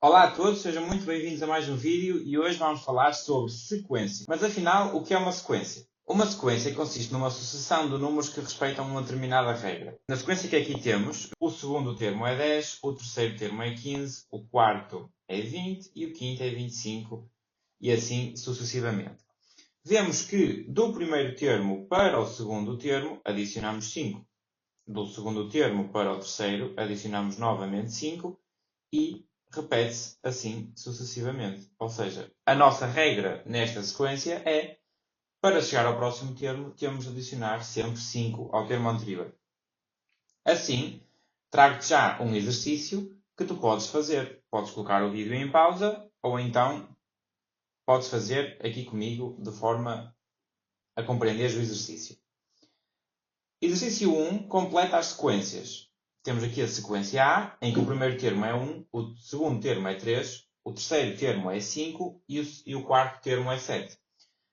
Olá a todos, sejam muito bem-vindos a mais um vídeo e hoje vamos falar sobre sequência. Mas afinal, o que é uma sequência? Uma sequência consiste numa sucessão de números que respeitam uma determinada regra. Na sequência que aqui temos, o segundo termo é 10, o terceiro termo é 15, o quarto é 20 e o quinto é 25 e assim sucessivamente. Vemos que do primeiro termo para o segundo termo adicionamos 5. Do segundo termo para o terceiro adicionamos novamente 5 e repete-se assim sucessivamente. Ou seja, a nossa regra nesta sequência é, para chegar ao próximo termo, temos de adicionar sempre 5 ao termo anterior. Assim, trago-te já um exercício que tu podes fazer. Podes colocar o vídeo em pausa ou então podes fazer aqui comigo de forma a compreenderes o exercício. Exercício 1 completa as sequências. Temos aqui a sequência A, em que o primeiro termo é 1, o segundo termo é 3, o terceiro termo é 5 e o quarto termo é 7.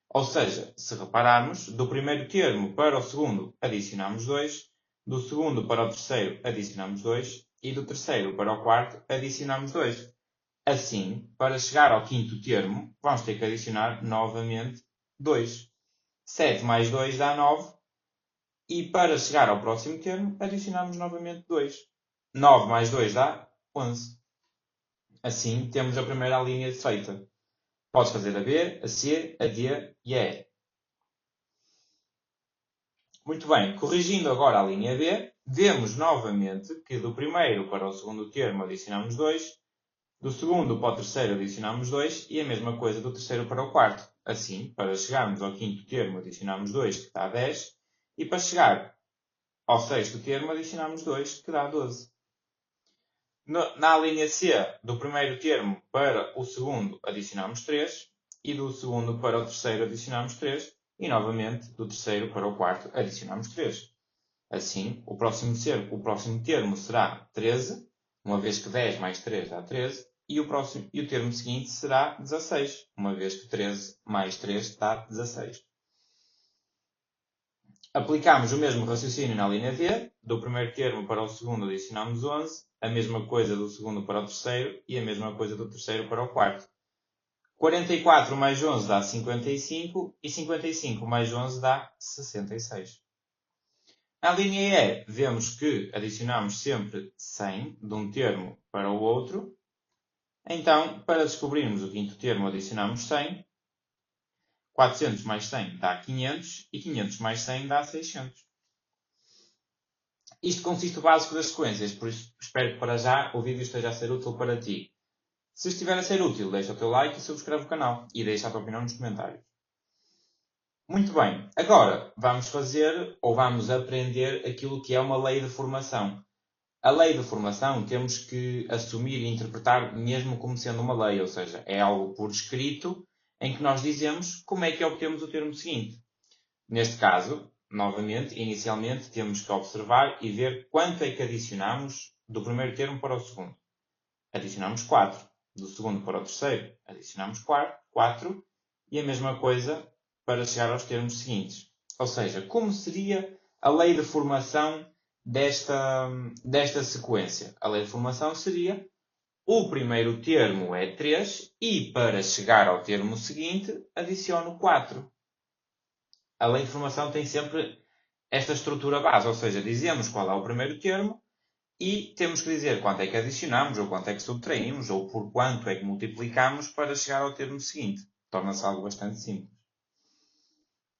Ou seja, se repararmos, do primeiro termo para o segundo adicionamos 2, do segundo para o terceiro adicionamos 2 e do terceiro para o quarto adicionamos 2. Assim, para chegar ao quinto termo, vamos ter que adicionar novamente 2. 7 mais 2 dá 9. E para chegar ao próximo termo, adicionamos novamente 2. 9 mais 2 dá 11. Assim, temos a primeira linha feita. Podes fazer a B, a C, a D e a E. Muito bem, corrigindo agora a linha B, vemos novamente que do primeiro para o segundo termo adicionamos 2, do segundo para o terceiro adicionamos 2 e a mesma coisa do terceiro para o quarto. Assim, para chegarmos ao quinto termo adicionamos 2, que dá 10, e para chegar ao sexto termo adicionamos 2, que dá 12. Na linha C, do primeiro termo para o segundo adicionamos 3 e do segundo para o terceiro adicionamos 3 e novamente do terceiro para o quarto adicionamos 3. Assim, o próximo termo será 13, uma vez que 10 mais 3 dá 13, e o termo seguinte será 16, uma vez que 13 mais 3 dá 16. Aplicamos o mesmo raciocínio na linha D. Do primeiro termo para o segundo adicionamos 11, a mesma coisa do segundo para o terceiro e a mesma coisa do terceiro para o quarto. 44 mais 11 dá 55 e 55 mais 11 dá 66. Na linha E, vemos que adicionamos sempre 100 de um termo para o outro. Então, para descobrirmos o quinto termo, adicionamos 100. 400 mais 100 dá 500 e 500 mais 100 dá 600. Isto consiste o básico das sequências, por isso espero que para já o vídeo esteja a ser útil para ti. Se estiver a ser útil, deixa o teu like e subscreve o canal e deixa a tua opinião nos comentários. Muito bem, agora vamos fazer ou vamos aprender aquilo que é uma lei de formação. A lei de formação temos que assumir e interpretar mesmo como sendo uma lei, ou seja, é algo por escrito em que nós dizemos como é que obtemos o termo seguinte. Neste caso, novamente, inicialmente, temos que observar e ver quanto é que adicionamos do primeiro termo para o segundo. Adicionamos 4. Do segundo para o terceiro, adicionamos 4. E a mesma coisa para chegar aos termos seguintes. Ou seja, como seria a lei de formação desta sequência? A lei de formação seria o primeiro termo é 3 e para chegar ao termo seguinte adiciono 4. A lei de formação tem sempre esta estrutura base, ou seja, dizemos qual é o primeiro termo e temos que dizer quanto é que adicionamos, ou quanto é que subtraímos, ou por quanto é que multiplicamos para chegar ao termo seguinte. Torna-se algo bastante simples.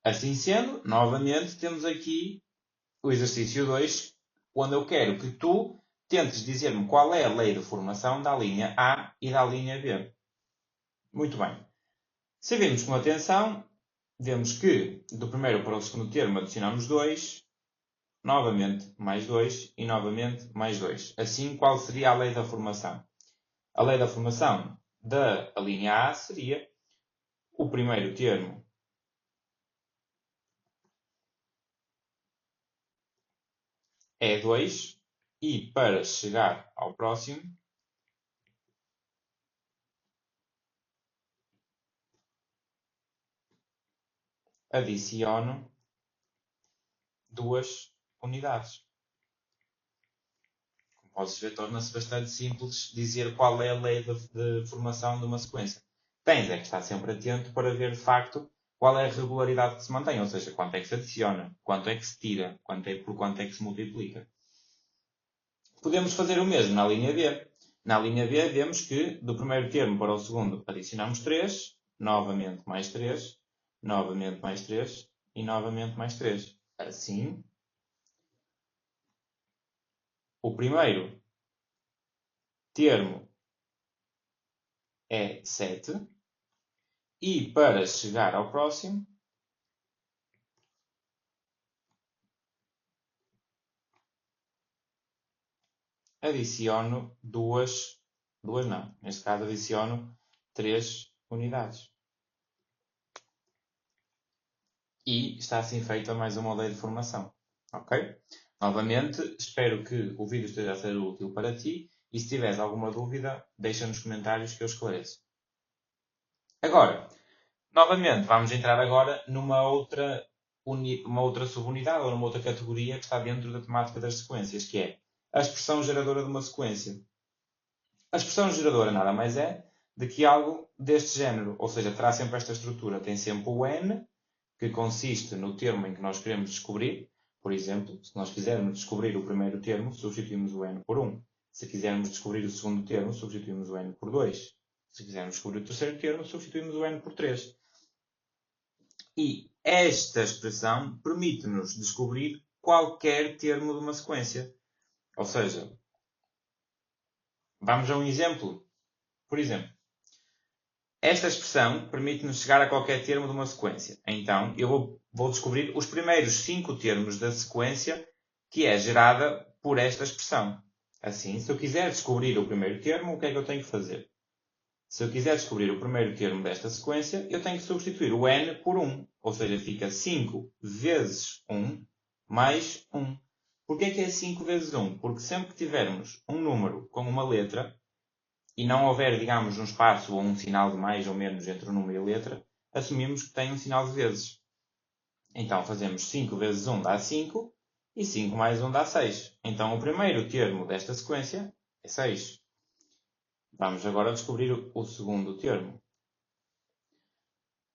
Assim sendo, novamente temos aqui o exercício 2, onde eu quero que tu tentes dizer-me qual é a lei de formação da linha A e da linha B. Muito bem. Se virmos com atenção, vemos que do primeiro para o segundo termo adicionamos 2, novamente mais 2 e novamente mais 2. Assim, qual seria a lei da formação? A lei da formação da linha A seria o primeiro termo é 2 e para chegar ao próximo adiciono 2 unidades. podes ver, torna-se bastante simples dizer qual é a lei de formação de uma sequência. Tens é que estar sempre atento para ver de facto qual é a regularidade que se mantém, ou seja, quanto é que se adiciona, quanto é que se tira, por quanto é que se multiplica. Podemos fazer o mesmo na linha B. Na linha B vemos que do primeiro termo para o segundo adicionamos 3, novamente mais 3, novamente mais 3 e novamente mais 3. Assim, o primeiro termo é 7 e para chegar ao próximo adiciono neste caso adiciono 3 unidades. E está assim feita mais uma lei de formação. Ok? Novamente, espero que o vídeo esteja a ser útil para ti e se tiveres alguma dúvida, deixa nos comentários que eu esclareço. Agora, novamente, vamos entrar agora numa outra subunidade ou numa outra categoria que está dentro da temática das sequências, que é a expressão geradora de uma sequência. A expressão geradora nada mais é do que algo deste género, ou seja, terá sempre esta estrutura, tem sempre o n, que consiste no termo em que nós queremos descobrir. Por exemplo, se nós quisermos descobrir o primeiro termo, substituímos o n por 1. Se quisermos descobrir o segundo termo, substituímos o n por 2. Se quisermos descobrir o terceiro termo, substituímos o n por 3. E esta expressão permite-nos descobrir qualquer termo de uma sequência. Ou seja, vamos a um exemplo. Por exemplo, esta expressão permite-nos chegar a qualquer termo de uma sequência. Então, eu vou descobrir os primeiros 5 termos da sequência que é gerada por esta expressão. Assim, se eu quiser descobrir o primeiro termo, o que é que eu tenho que fazer? Se eu quiser descobrir o primeiro termo desta sequência, eu tenho que substituir o n por 1. Ou seja, fica 5 vezes 1 mais 1. Porquê que é 5 vezes 1? Porque sempre que tivermos um número com uma letra, e não houver, digamos, um espaço ou um sinal de mais ou menos entre o número e a letra, assumimos que tem um sinal de vezes. Então fazemos 5 vezes 1 dá 5 e 5 mais 1 dá 6. Então o primeiro termo desta sequência é 6. Vamos agora descobrir o segundo termo.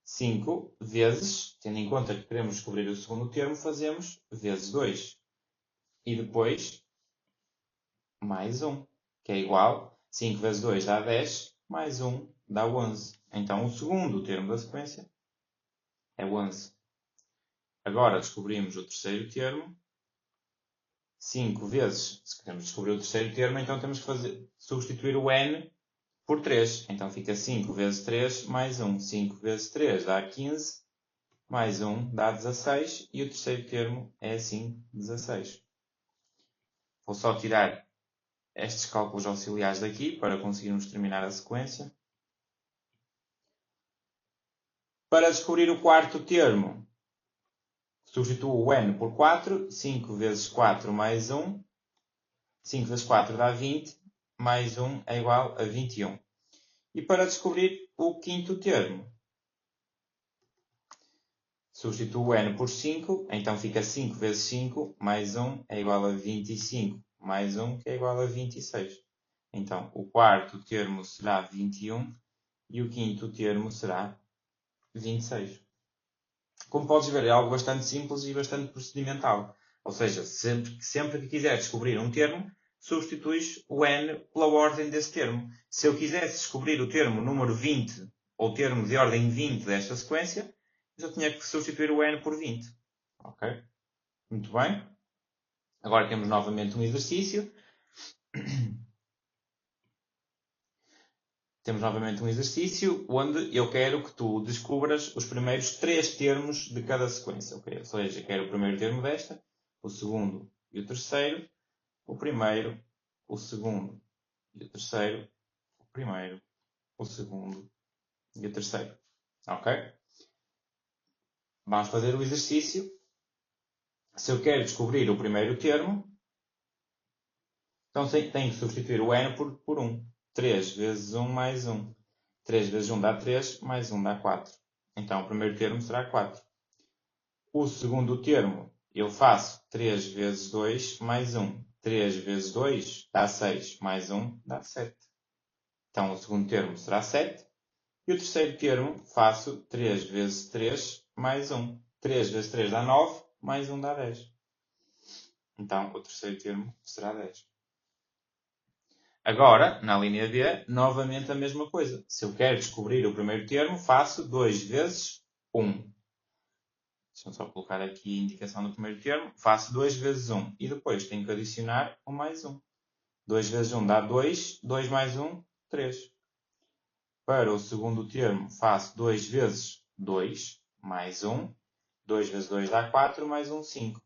5 vezes, tendo em conta que queremos descobrir o segundo termo, fazemos vezes 2. E depois mais 1, que é igual 5 vezes 2 dá 10, mais 1 dá 11. Então, o segundo termo da sequência é 11. Agora descobrimos o terceiro termo. 5 vezes, se queremos descobrir o terceiro termo, então temos que substituir o n por 3. Então fica 5 vezes 3 mais 1. 5 vezes 3 dá 15, mais 1 dá 16 e o terceiro termo é assim 16. Vou só tirar estes cálculos auxiliares daqui para conseguirmos terminar a sequência. Para descobrir o quarto termo, substituo o n por 4. 5 vezes 4 mais 1. 5 vezes 4 dá 20, mais 1 é igual a 21. E para descobrir o quinto termo, substituo o n por 5, então fica 5 vezes 5 mais 1 é igual a 25, mais 1 que é igual a 26. Então, o quarto termo será 21 e o quinto termo será 26. Como podes ver, é algo bastante simples e bastante procedimental. Ou seja, sempre que quiser descobrir um termo, substituis o n pela ordem desse termo. Se eu quisesse descobrir o termo número 20 ou termo de ordem 20 desta sequência, eu só tinha que substituir o n por 20. Ok? Muito bem. Agora temos novamente um exercício. Temos novamente um exercício onde eu quero que tu descubras os primeiros 3 termos de cada sequência. Okay? Ou seja, quero o primeiro termo desta, o segundo e o terceiro, o primeiro, o segundo e o terceiro, o primeiro, o segundo e o terceiro. Ok? Vamos fazer o exercício. Se eu quero descobrir o primeiro termo, então tenho que substituir o n por 1. 3 vezes 1 mais 1. 3 vezes 1 dá 3, mais 1 dá 4. Então, o primeiro termo será 4. O segundo termo, eu faço 3 vezes 2 mais 1. 3 vezes 2 dá 6, mais 1 dá 7. Então, o segundo termo será 7. E o terceiro termo faço 3 vezes 3 mais 1. 3 vezes 3 dá 9, mais 1 dá 10. Então, o terceiro termo será 10. Agora, na linha B, novamente a mesma coisa. Se eu quero descobrir o primeiro termo, faço 2 vezes 1. Deixa-me só colocar aqui a indicação do primeiro termo. Faço 2 vezes 1. E depois tenho que adicionar um mais 1. 2 vezes 1 dá 2. 2 mais 1, 3. Para o segundo termo, faço 2 vezes 2 mais 1. 2 vezes 2 dá 4, mais 1, 5.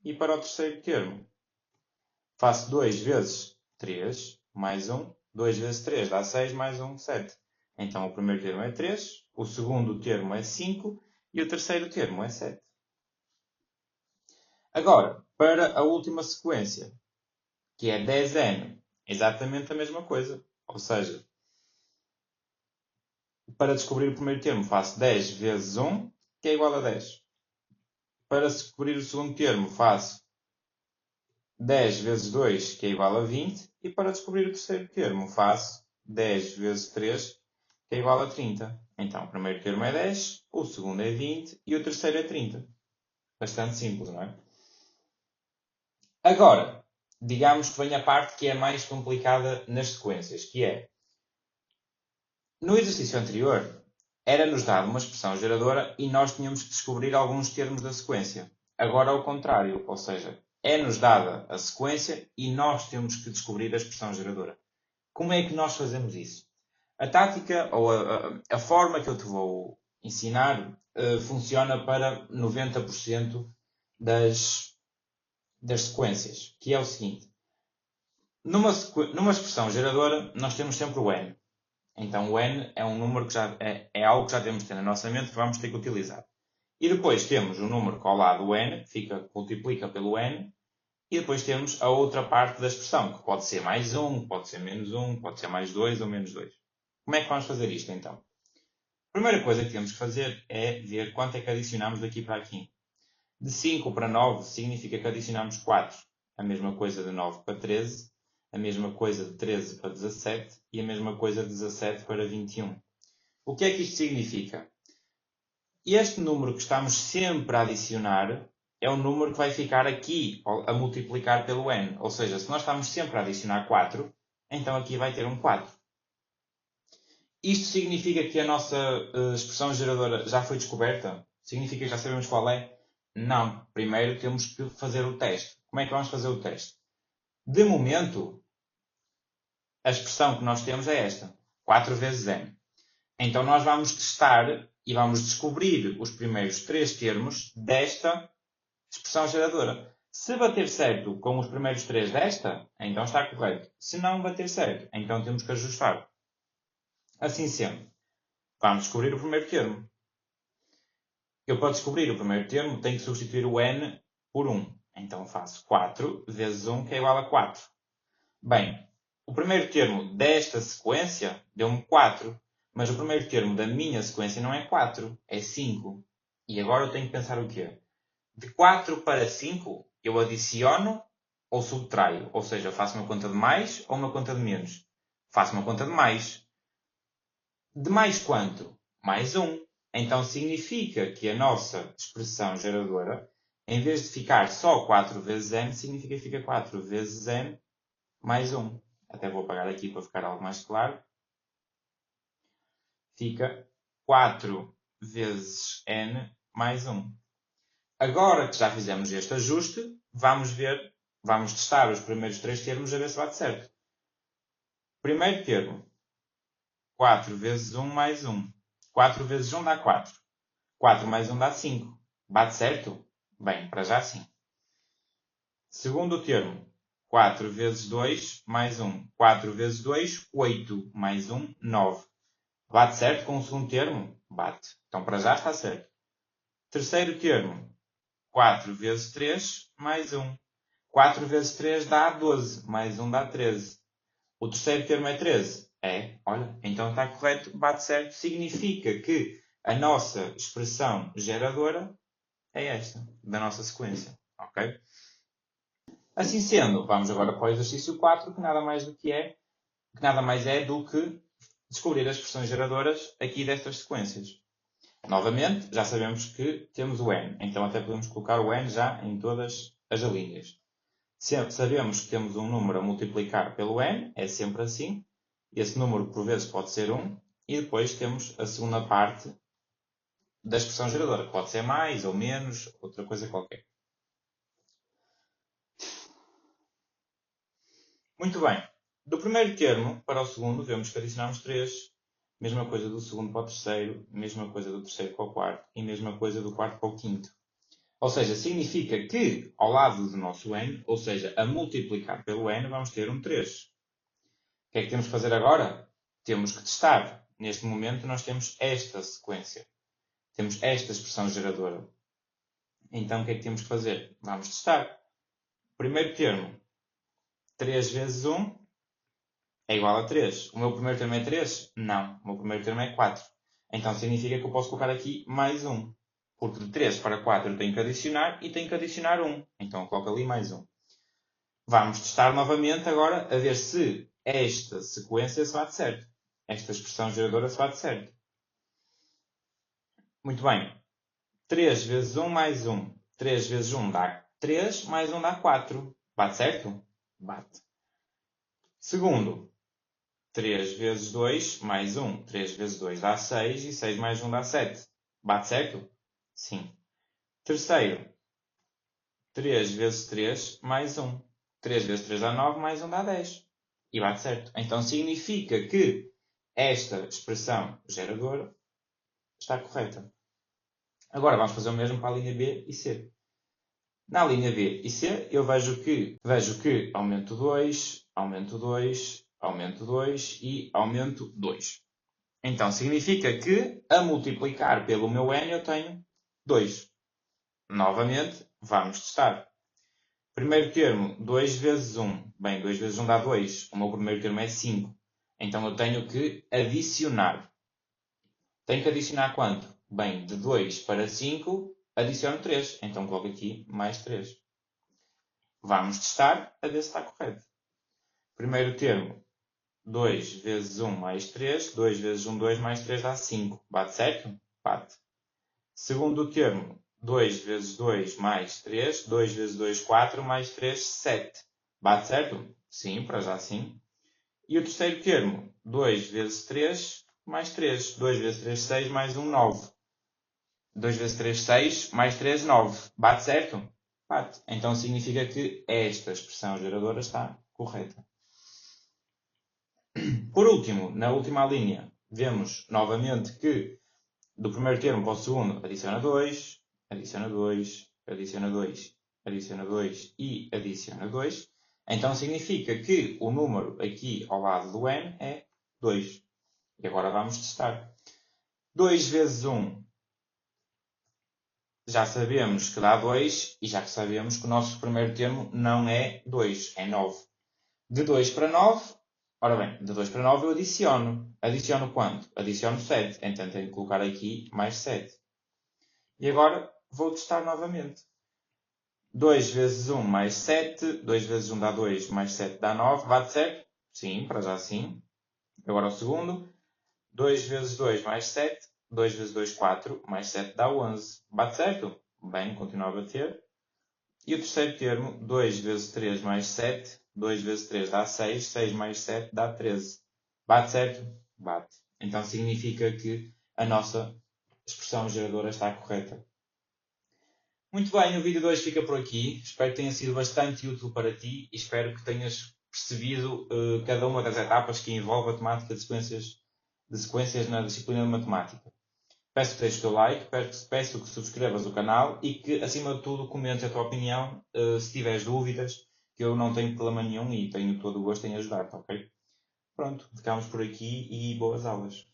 E para o terceiro termo, faço 2 vezes 3 mais 1. 2 vezes 3 dá 6, mais 1, 7. Então, o primeiro termo é 3, o segundo termo é 5 e o terceiro termo é 7. Agora, para a última sequência, que é 10n, exatamente a mesma coisa. Ou seja, para descobrir o primeiro termo, faço 10 vezes 1, que é igual a 10. Para descobrir o segundo termo, faço 10 vezes 2, que é igual a 20. E para descobrir o terceiro termo, faço 10 vezes 3, que é igual a 30. Então, o primeiro termo é 10, o segundo é 20 e o terceiro é 30. Bastante simples, não é? Agora, digamos que vem a parte que é mais complicada nas sequências, que é, no exercício anterior, era-nos dada uma expressão geradora e nós tínhamos que descobrir alguns termos da sequência. Agora, ao contrário, ou seja, é-nos dada a sequência e nós temos que descobrir a expressão geradora. Como é que nós fazemos isso? A tática ou a forma que eu te vou ensinar funciona para 90% das sequências, que é o seguinte. Numa expressão geradora, nós temos sempre o n. Então, o n é um número que é algo que já temos de ter na nossa mente que vamos ter que utilizar. E depois temos o número colado ao n, que multiplica pelo n, e depois temos a outra parte da expressão, que pode ser mais 1, pode ser menos 1, pode ser mais 2 ou menos 2. Como é que vamos fazer isto, então? A primeira coisa que temos que fazer é ver quanto é que adicionamos daqui para aqui. De 5 para 9 significa que adicionamos 4. A mesma coisa de 9 para 13, a mesma coisa de 13 para 17 e a mesma coisa de 17 para 21. O que é que isto significa? Este número que estamos sempre a adicionar é o número que vai ficar aqui a multiplicar pelo n. Ou seja, se nós estamos sempre a adicionar 4, então aqui vai ter um 4. Isto significa que a nossa expressão geradora já foi descoberta? Significa que já sabemos qual é? Não. Primeiro temos que fazer o teste. Como é que vamos fazer o teste? De momento, a expressão que nós temos é esta. 4 vezes n. Então nós vamos testar e vamos descobrir os primeiros 3 termos desta expressão geradora. Se bater certo com os primeiros 3 desta, então está correto. Se não bater certo, então temos que ajustar. Assim sendo, vamos descobrir o primeiro termo. Eu, para descobrir o primeiro termo, tenho que substituir o n por 1. Então faço 4 vezes 1, que é igual a 4. Bem, o primeiro termo desta sequência deu-me 4. Mas o primeiro termo da minha sequência não é 4, é 5. E agora eu tenho que pensar o quê? De 4 para 5, eu adiciono ou subtraio. Ou seja, eu faço uma conta de mais ou uma conta de menos. Faço uma conta de mais. De mais quanto? Mais 1. Então significa que a nossa expressão geradora, em vez de ficar só 4 vezes n, significa que fica 4 vezes n mais 1. Até vou apagar aqui para ficar algo mais claro. Fica 4 vezes n mais 1. Agora que já fizemos este ajuste, vamos testar os primeiros 3 termos a ver se bate certo. Primeiro termo, 4 vezes 1 mais 1. 4 vezes 1 dá 4. 4 mais 1 dá 5. Bate certo? Bem, para já sim. Segundo termo, 4 vezes 2 mais 1. 4 vezes 2, 8 mais 1, 9. Bate certo com o segundo termo? Bate. Então para já está certo. Terceiro termo, 4 vezes 3 mais 1. 4 vezes 3 dá 12, mais 1 dá 13. O terceiro termo é 13? É, olha, então está correto, bate certo. Significa que a nossa expressão geradora é esta, da nossa sequência. Ok? Assim sendo, vamos agora para o exercício 4, que nada mais é do que descobrir as expressões geradoras aqui destas sequências. Novamente, já sabemos que temos o n, então até podemos colocar o n já em todas as alíneas. Sabemos que temos um número a multiplicar pelo n, é sempre assim. Esse número, por vezes, pode ser 1. E depois temos a segunda parte da expressão geradora, que pode ser mais ou menos, outra coisa qualquer. Muito bem. Do primeiro termo para o segundo, vemos que adicionamos 3. Mesma coisa do segundo para o terceiro, mesma coisa do terceiro para o quarto e mesma coisa do quarto para o quinto. Ou seja, significa que ao lado do nosso n, ou seja, a multiplicar pelo n, vamos ter um 3. O que é que temos que fazer agora? Temos que testar. Neste momento nós temos esta sequência. Temos esta expressão geradora. Então o que é que temos que fazer? Vamos testar. Primeiro termo, 3 vezes 1 é igual a 3. O meu primeiro termo é 3? Não. O meu primeiro termo é 4. Então significa que eu posso colocar aqui mais 1. Porque de 3 para 4 eu tenho que adicionar e tenho que adicionar 1. Então eu coloco ali mais 1. Vamos testar novamente agora a ver se esta sequência se bate certo. Esta expressão geradora se bate certo. Muito bem. 3 vezes 1 mais 1. 3 vezes 1 dá 3, mais 1 dá 4. Bate certo? Bate. Segundo, 3 vezes 2 mais 1. 3 vezes 2 dá 6 e 6 mais 1 dá 7. Bate certo? Sim. Terceiro, 3 vezes 3 mais 1. 3 vezes 3 dá 9, mais 1 dá 10. E bate certo. Então significa que esta expressão geradora está correta. Agora vamos fazer o mesmo para a linha B e C. Na linha B e C eu vejo que aumento 2, aumento 2, aumento 2 e aumento 2. Então significa que a multiplicar pelo meu n eu tenho 2. Novamente, vamos testar. Primeiro termo, 2 vezes 1. Bem, 2 vezes 1 dá 2. O meu primeiro termo é 5. Então eu tenho que adicionar. Tenho que adicionar quanto? Bem, de 2 para 5, adiciono 3. Então coloco aqui mais 3. Vamos testar a ver se está correto. Primeiro termo, 2 vezes 1 mais 3. 2 vezes 1, 2 mais 3 dá 5. Bate certo? Bate. Segundo termo, 2 vezes 2 mais 3. 2 vezes 2, 4 mais 3, 7. Bate certo? Sim, para já sim. E o terceiro termo, 2 vezes 3 mais 3. 2 vezes 3, 6 mais 1, 9. 2 vezes 3, 6 mais 3, 9. Bate certo? Bate. Então significa que esta expressão geradora está correta. Por último, na última linha, vemos novamente que do primeiro termo para o segundo adiciona 2, adiciona 2, adiciona 2, adiciona 2 e adiciona 2. Então significa que o número aqui ao lado do n é 2. E agora vamos testar. 2 vezes 1 já sabemos que dá 2 e já que sabemos que o nosso primeiro termo não é 2, é 9. De 2 para 9, ora bem, de 2 para 9 eu adiciono. Adiciono quanto? Adiciono 7. Então tenho que colocar aqui mais 7. E agora vou testar novamente. 2 vezes 1 mais 7. 2 vezes 1 dá 2, mais 7 dá 9. Bate certo? Sim, para já sim. Agora o segundo. 2 vezes 2 mais 7. 2 vezes 2, 4. Mais 7 dá 11. Bate certo? Bem, continua a bater. E o terceiro termo, 2 vezes 3 mais 7. 2 vezes 3 dá 6. 6 mais 7 dá 13. Bate certo? Bate. Então significa que a nossa expressão geradora está correta. Muito bem, o vídeo de hoje fica por aqui. Espero que tenha sido bastante útil para ti e espero que tenhas percebido cada uma das etapas que envolve a temática de sequências na disciplina de matemática. Peço que deixes o teu like, peço que subscrevas o canal e que, acima de tudo, comentes a tua opinião se tiveres dúvidas, que eu não tenho problema nenhum e tenho todo o gosto em ajudar-te, ok? Pronto, ficamos por aqui e boas aulas.